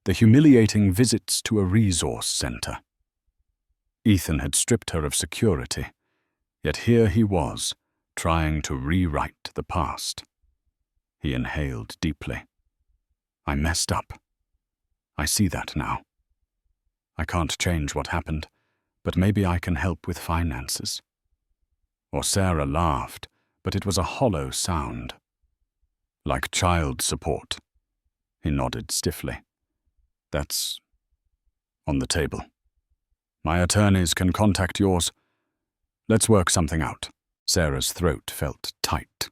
A: the humiliating visits to a resource center. Ethan had stripped her of security, yet here he was, trying to rewrite the past. He inhaled deeply. I messed up. I see that now. I can't change what happened, but maybe I can help with finances. Or Sarah laughed, but it was a hollow sound. Like child support. He nodded stiffly. That's on the table. My attorneys can contact yours. Let's work something out. Sarah's throat felt tight.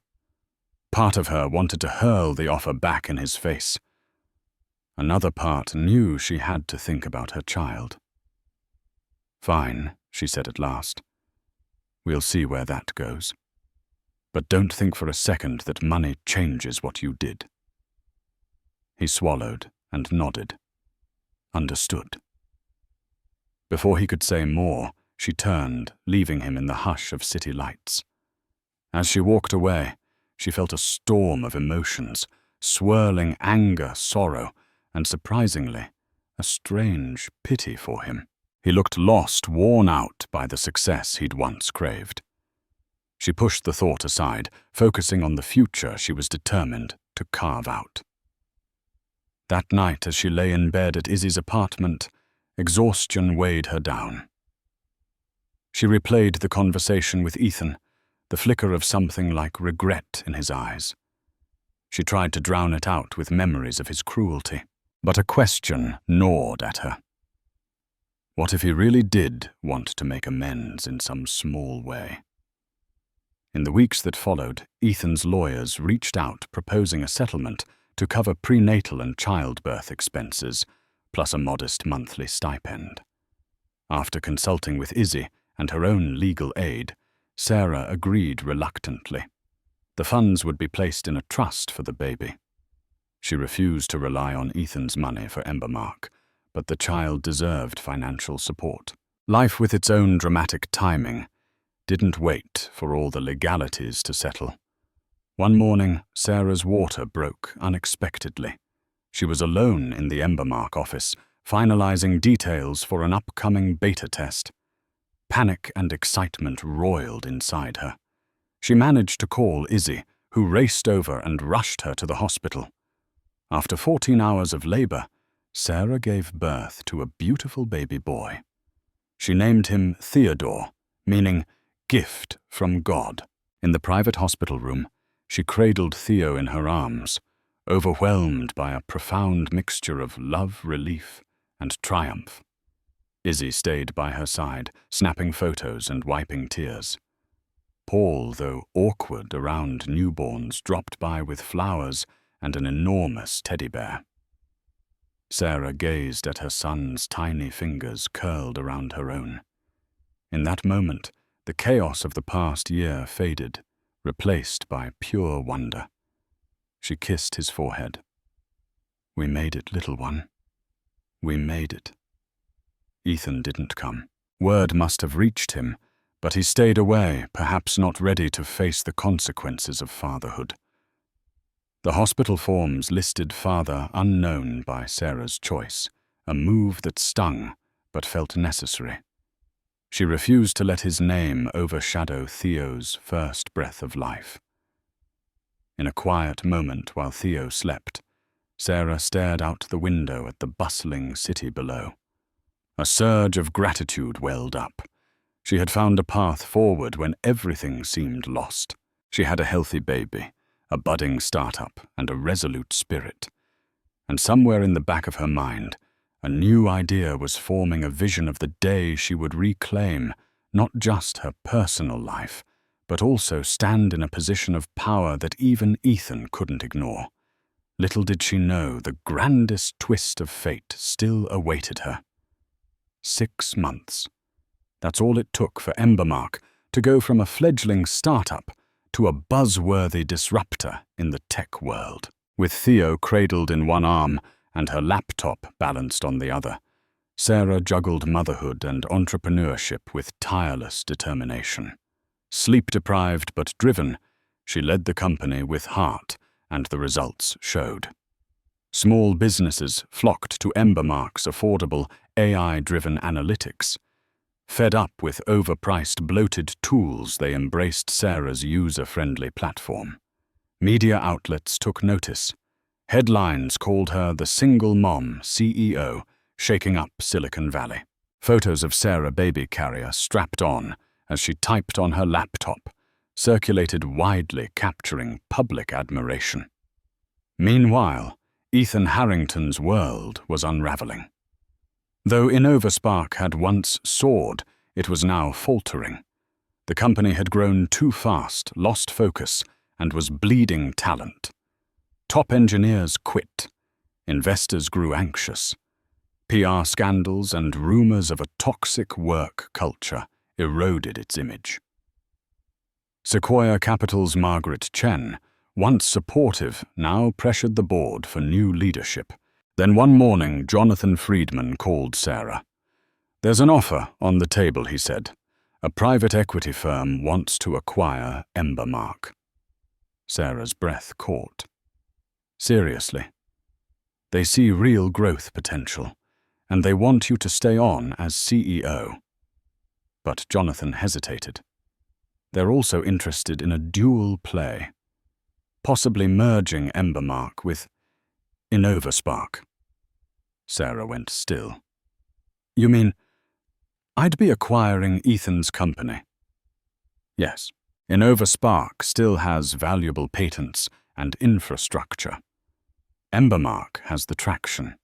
A: Part of her wanted to hurl the offer back in his face. Another part knew she had to think about her child. Fine, she said at last. We'll see where that goes. But don't think for a second that money changes what you did. He swallowed and nodded. Understood. Before he could say more, she turned, leaving him in the hush of city lights. As she walked away, she felt a storm of emotions, swirling anger, sorrow, and surprisingly, a strange pity for him. He looked lost, worn out by the success he'd once craved. She pushed the thought aside, focusing on the future she was determined to carve out. That night, as she lay in bed at Izzy's apartment, exhaustion weighed her down. She replayed the conversation with Ethan, the flicker of something like regret in his eyes. She tried to drown it out with memories of his cruelty, but a question gnawed at her. What if he really did want to make amends in some small way? In the weeks that followed, Ethan's lawyers reached out proposing a settlement to cover prenatal and childbirth expenses, plus a modest monthly stipend. After consulting with Izzy and her own legal aid, Sarah agreed reluctantly. The funds would be placed in a trust for the baby. She refused to rely on Ethan's money for EmberMark, but the child deserved financial support. Life, with its own dramatic timing, didn't wait for all the legalities to settle. One morning, Sarah's water broke unexpectedly. She was alone in the EmberMark office, finalizing details for an upcoming beta test. Panic and excitement roiled inside her. She managed to call Izzy, who raced over and rushed her to the hospital. After 14 hours of labor, Sarah gave birth to a beautiful baby boy. She named him Theodore, meaning gift from God. In the private hospital room, she cradled Theo in her arms, overwhelmed by a profound mixture of love, relief, and triumph. Izzy stayed by her side, snapping photos and wiping tears. Paul, though awkward around newborns, dropped by with flowers and an enormous teddy bear. Sarah gazed at her son's tiny fingers curled around her own. In that moment, the chaos of the past year faded, replaced by pure wonder. She kissed his forehead. We made it, little one. We made it. Ethan didn't come. Word must have reached him, but he stayed away, perhaps not ready to face the consequences of fatherhood. The hospital forms listed father unknown by Sarah's choice, a move that stung but felt necessary. She refused to let his name overshadow Theo's first breath of life. In a quiet moment while Theo slept, Sarah stared out the window at the bustling city below. A surge of gratitude welled up. She had found a path forward when everything seemed lost. She had a healthy baby, a budding startup, and a resolute spirit. And somewhere in the back of her mind, a new idea was forming, a vision of the day she would reclaim not just her personal life, but also stand in a position of power that even Ethan couldn't ignore. Little did she know the grandest twist of fate still awaited her. 6 months. That's all it took for EmberMark to go from a fledgling startup to a buzzworthy disruptor in the tech world. With Theo cradled in one arm and her laptop balanced on the other, Sarah juggled motherhood and entrepreneurship with tireless determination. Sleep-deprived but driven, she led the company with heart, and the results showed. Small businesses flocked to EmberMark's affordable AI-driven analytics. Fed up with overpriced, bloated tools, they embraced Sarah's user-friendly platform. Media outlets took notice. Headlines called her the single mom CEO, shaking up Silicon Valley. Photos of Sarah baby carrier strapped on as she typed on her laptop circulated widely, capturing public admiration. Meanwhile, Ethan Harrington's world was unraveling. Though InnovaSpark had once soared, it was now faltering. The company had grown too fast, lost focus, and was bleeding talent. Top engineers quit. Investors grew anxious. PR scandals and rumors of a toxic work culture eroded its image. Sequoia Capital's Margaret Chen, once supportive, now pressured the board for new leadership. Then one morning, Jonathan Friedman called Sarah. "There's an offer on the table," he said. "A private equity firm wants to acquire EmberMark." Sarah's breath caught. "Seriously? They see real growth potential, and they want you to stay on as CEO." But Jonathan hesitated. "They're also interested in a dual play, possibly merging EmberMark with InnovaSpark." Sarah went still. "You mean I'd be acquiring Ethan's company?" "Yes. InnovaSpark still has valuable patents and infrastructure. EmberMark has the traction.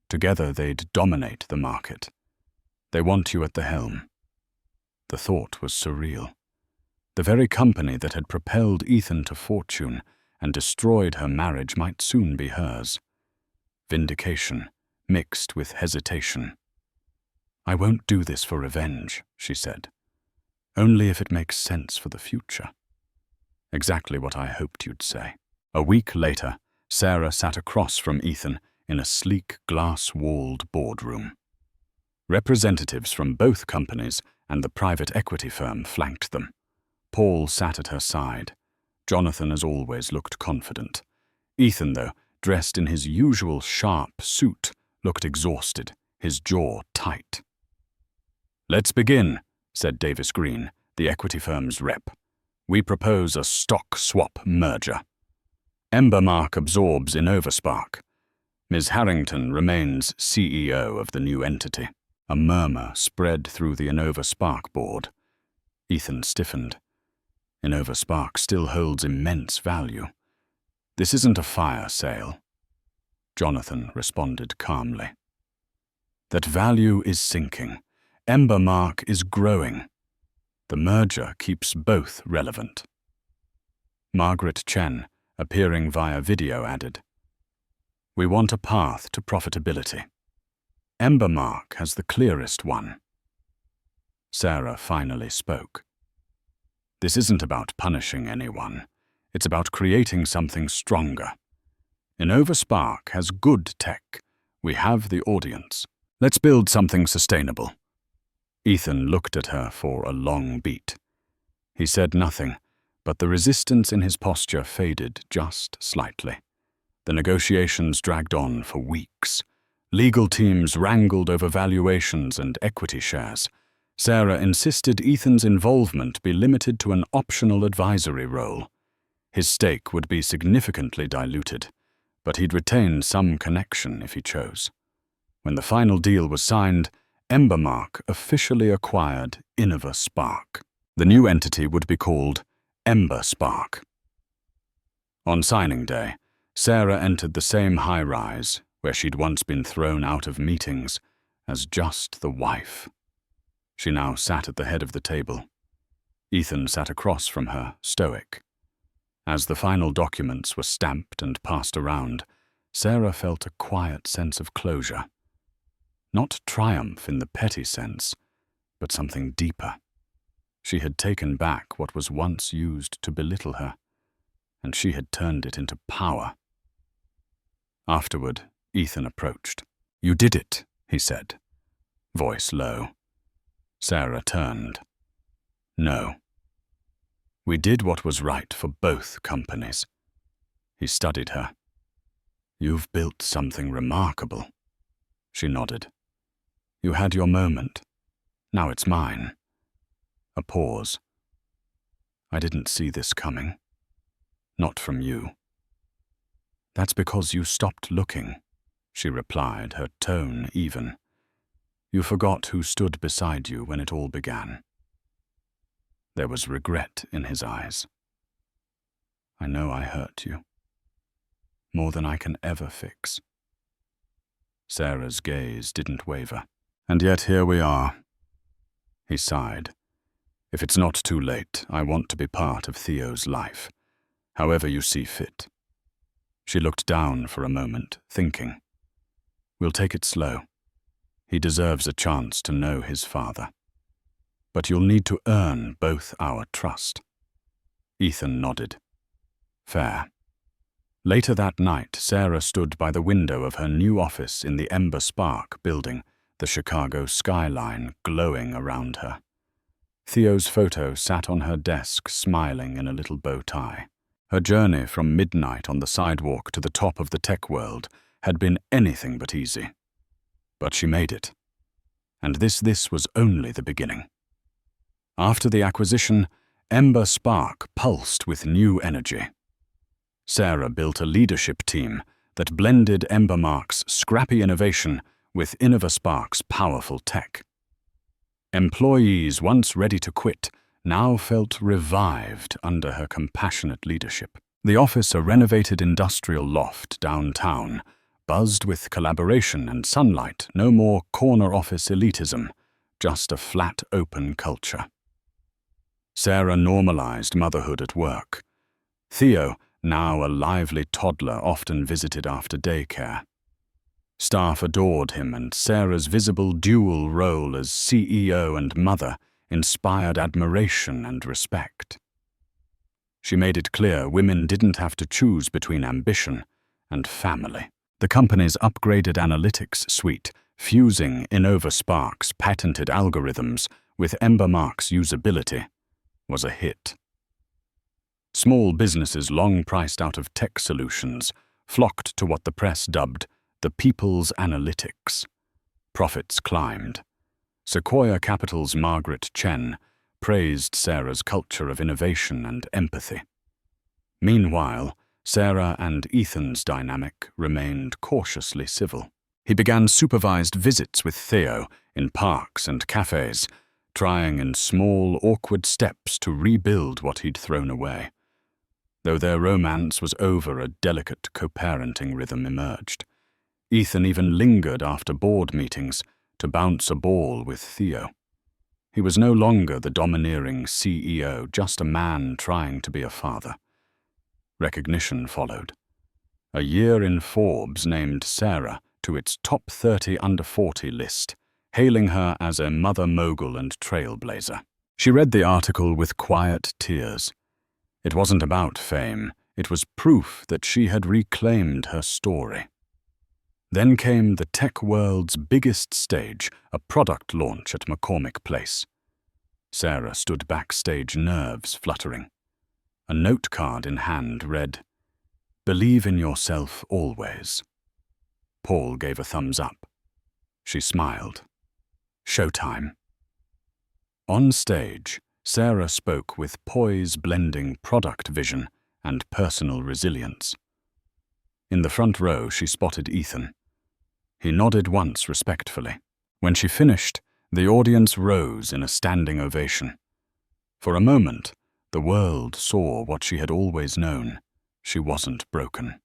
A: Together they'd dominate the market. They want you at the helm." The thought was surreal. The very company that had propelled Ethan to fortune and destroyed her marriage might soon be hers. Vindication, mixed with hesitation. "I won't do this for revenge," she said. "Only if it makes sense for the future." Exactly what I hoped you'd say. A week later, Sarah sat across from Ethan in a sleek, glass-walled boardroom. Representatives from both companies and the private equity firm flanked them. Paul sat at her side. Jonathan, as always, looked confident. Ethan, though, dressed in his usual sharp suit, looked exhausted, his jaw tight. "Let's begin," said Davis Green, the equity firm's rep. "We propose a stock swap merger. EmberMark absorbs InnovaSpark. Ms. Harrington remains CEO of the new entity." A murmur spread through the InnovaSpark board. Ethan stiffened. "InnovaSpark still holds immense value. This isn't a fire sale." Jonathan responded calmly. "That value is sinking. EmberMark is growing. The merger keeps both relevant." Margaret Chen, appearing via video, added, "We want a path to profitability. EmberMark has the clearest one." Sarah finally spoke. "This isn't about punishing anyone. It's about creating something stronger. InnovaSpark has good tech. We have the audience. Let's build something sustainable." Ethan looked at her for a long beat. He said nothing, but the resistance in his posture faded just slightly. The negotiations dragged on for weeks. Legal teams wrangled over valuations and equity shares. Sarah insisted Ethan's involvement be limited to an optional advisory role. His stake would be significantly diluted, but he'd retain some connection if he chose. When the final deal was signed, EmberMark officially acquired InnovaSpark. The new entity would be called EmberSpark. On signing day, Sarah entered the same high-rise, where she'd once been thrown out of meetings, as just the wife. She now sat at the head of the table. Ethan sat across from her, stoic. As the final documents were stamped and passed around, Sarah felt a quiet sense of closure. Not triumph in the petty sense, but something deeper. She had taken back what was once used to belittle her, and she had turned it into power. Afterward, Ethan approached. "You did it," he said, voice low. Sarah turned. "No. We did what was right for both companies." He studied her. "You've built something remarkable." She nodded. "You had your moment. Now it's mine." A pause. "I didn't see this coming. Not from you." "That's because you stopped looking," she replied, her tone even. "You forgot who stood beside you when it all began." There was regret in his eyes. "I know I hurt you. More than I can ever fix." Sarah's gaze didn't waver. "And yet here we are." He sighed. "If it's not too late, I want to be part of Theo's life, however you see fit." She looked down for a moment, thinking. "We'll take it slow. He deserves a chance to know his father. But you'll need to earn both our trust." Ethan nodded. "Fair." Later that night, Sarah stood by the window of her new office in the EmberSpark building, the Chicago skyline glowing around her. Theo's photo sat on her desk, smiling in a little bow tie. Her journey from midnight on the sidewalk to the top of the tech world had been anything but easy. But she made it. And this was only the beginning. After the acquisition, EmberSpark pulsed with new energy. Sarah built a leadership team that blended EmberMark's scrappy innovation with InnovaSpark's powerful tech. Employees once ready to quit now felt revived under her compassionate leadership. The office, a renovated industrial loft downtown, buzzed with collaboration and sunlight, no more corner office elitism, just a flat, open culture. Sarah normalized motherhood at work. Theo, now a lively toddler, often visited after daycare. Staff adored him, and Sarah's visible dual role as CEO and mother inspired admiration and respect. She made it clear women didn't have to choose between ambition and family. The company's upgraded analytics suite, fusing InnovaSpark's patented algorithms with EmberMark's usability, was a hit. Small businesses long priced out of tech solutions flocked to what the press dubbed the people's analytics. Profits climbed. Sequoia Capital's Margaret Chen praised Sarah's culture of innovation and empathy. Meanwhile, Sarah and Ethan's dynamic remained cautiously civil. He began supervised visits with Theo in parks and cafes, trying in small, awkward steps to rebuild what he'd thrown away. Though their romance was over, a delicate co-parenting rhythm emerged. Ethan even lingered after board meetings to bounce a ball with Theo. He was no longer the domineering CEO, just a man trying to be a father. Recognition followed. A year in Forbes named Sarah to its top 30 under 40 list, hailing her as a mother mogul and trailblazer. She read the article with quiet tears. It wasn't about fame, it was proof that she had reclaimed her story. Then came the tech world's biggest stage, a product launch at McCormick Place. Sarah stood backstage, nerves fluttering. A note card in hand read, "Believe in yourself always." Paul gave a thumbs up. She smiled. Showtime. On stage, Sarah spoke with poise blending product vision and personal resilience. In the front row, she spotted Ethan. He nodded once respectfully. When she finished, the audience rose in a standing ovation. For a moment, the world saw what she had always known. She wasn't broken.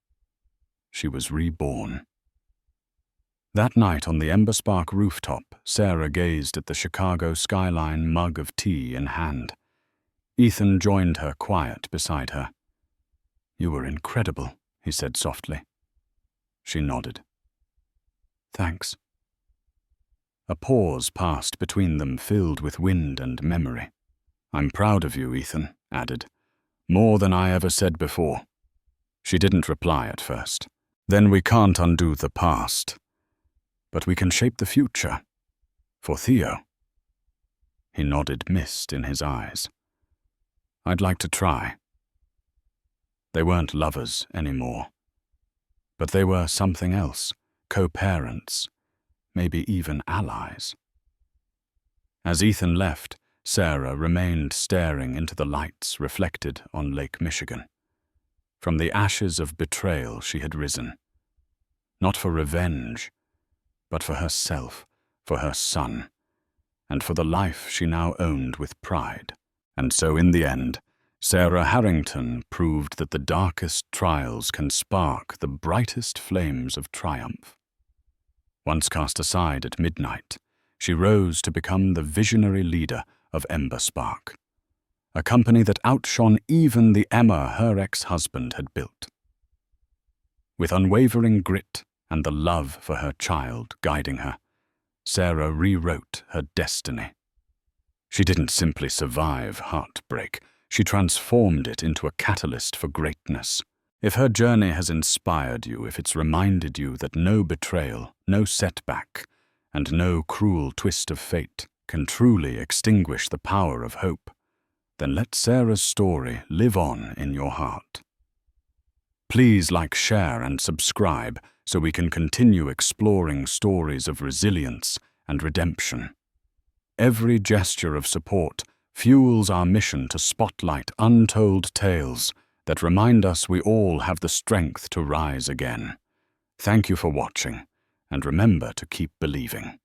A: She was reborn. That night on the EmberSpark rooftop, Sarah gazed at the Chicago skyline, mug of tea in hand. Ethan joined her, quiet beside her. "You were incredible," he said softly. She nodded. "Thanks." A pause passed between them, filled with wind and memory. "I'm proud of you," Ethan added. "More than I ever said before." She didn't reply at first. "Then we can't undo the past. But we can shape the future. For Theo." He nodded, mist in his eyes. "I'd like to try." They weren't lovers anymore. But they were something else, co-parents, maybe even allies. As Ethan left, Sarah remained staring into the lights reflected on Lake Michigan. From the ashes of betrayal she had risen. Not for revenge, but for herself, for her son, and for the life she now owned with pride. And so in the end, Sarah Harrington proved that the darkest trials can spark the brightest flames of triumph. Once cast aside at midnight, she rose to become the visionary leader of EmberSpark, a company that outshone even the Emma her ex-husband had built. With unwavering grit and the love for her child guiding her, Sarah rewrote her destiny. She didn't simply survive heartbreak, she transformed it into a catalyst for greatness. If her journey has inspired you, if it's reminded you that no betrayal, no setback, and no cruel twist of fate can truly extinguish the power of hope, then let Sarah's story live on in your heart. Please like, share, and subscribe so we can continue exploring stories of resilience and redemption. Every gesture of support fuels our mission to spotlight untold tales that remind us we all have the strength to rise again. Thank you for watching, and remember to keep believing.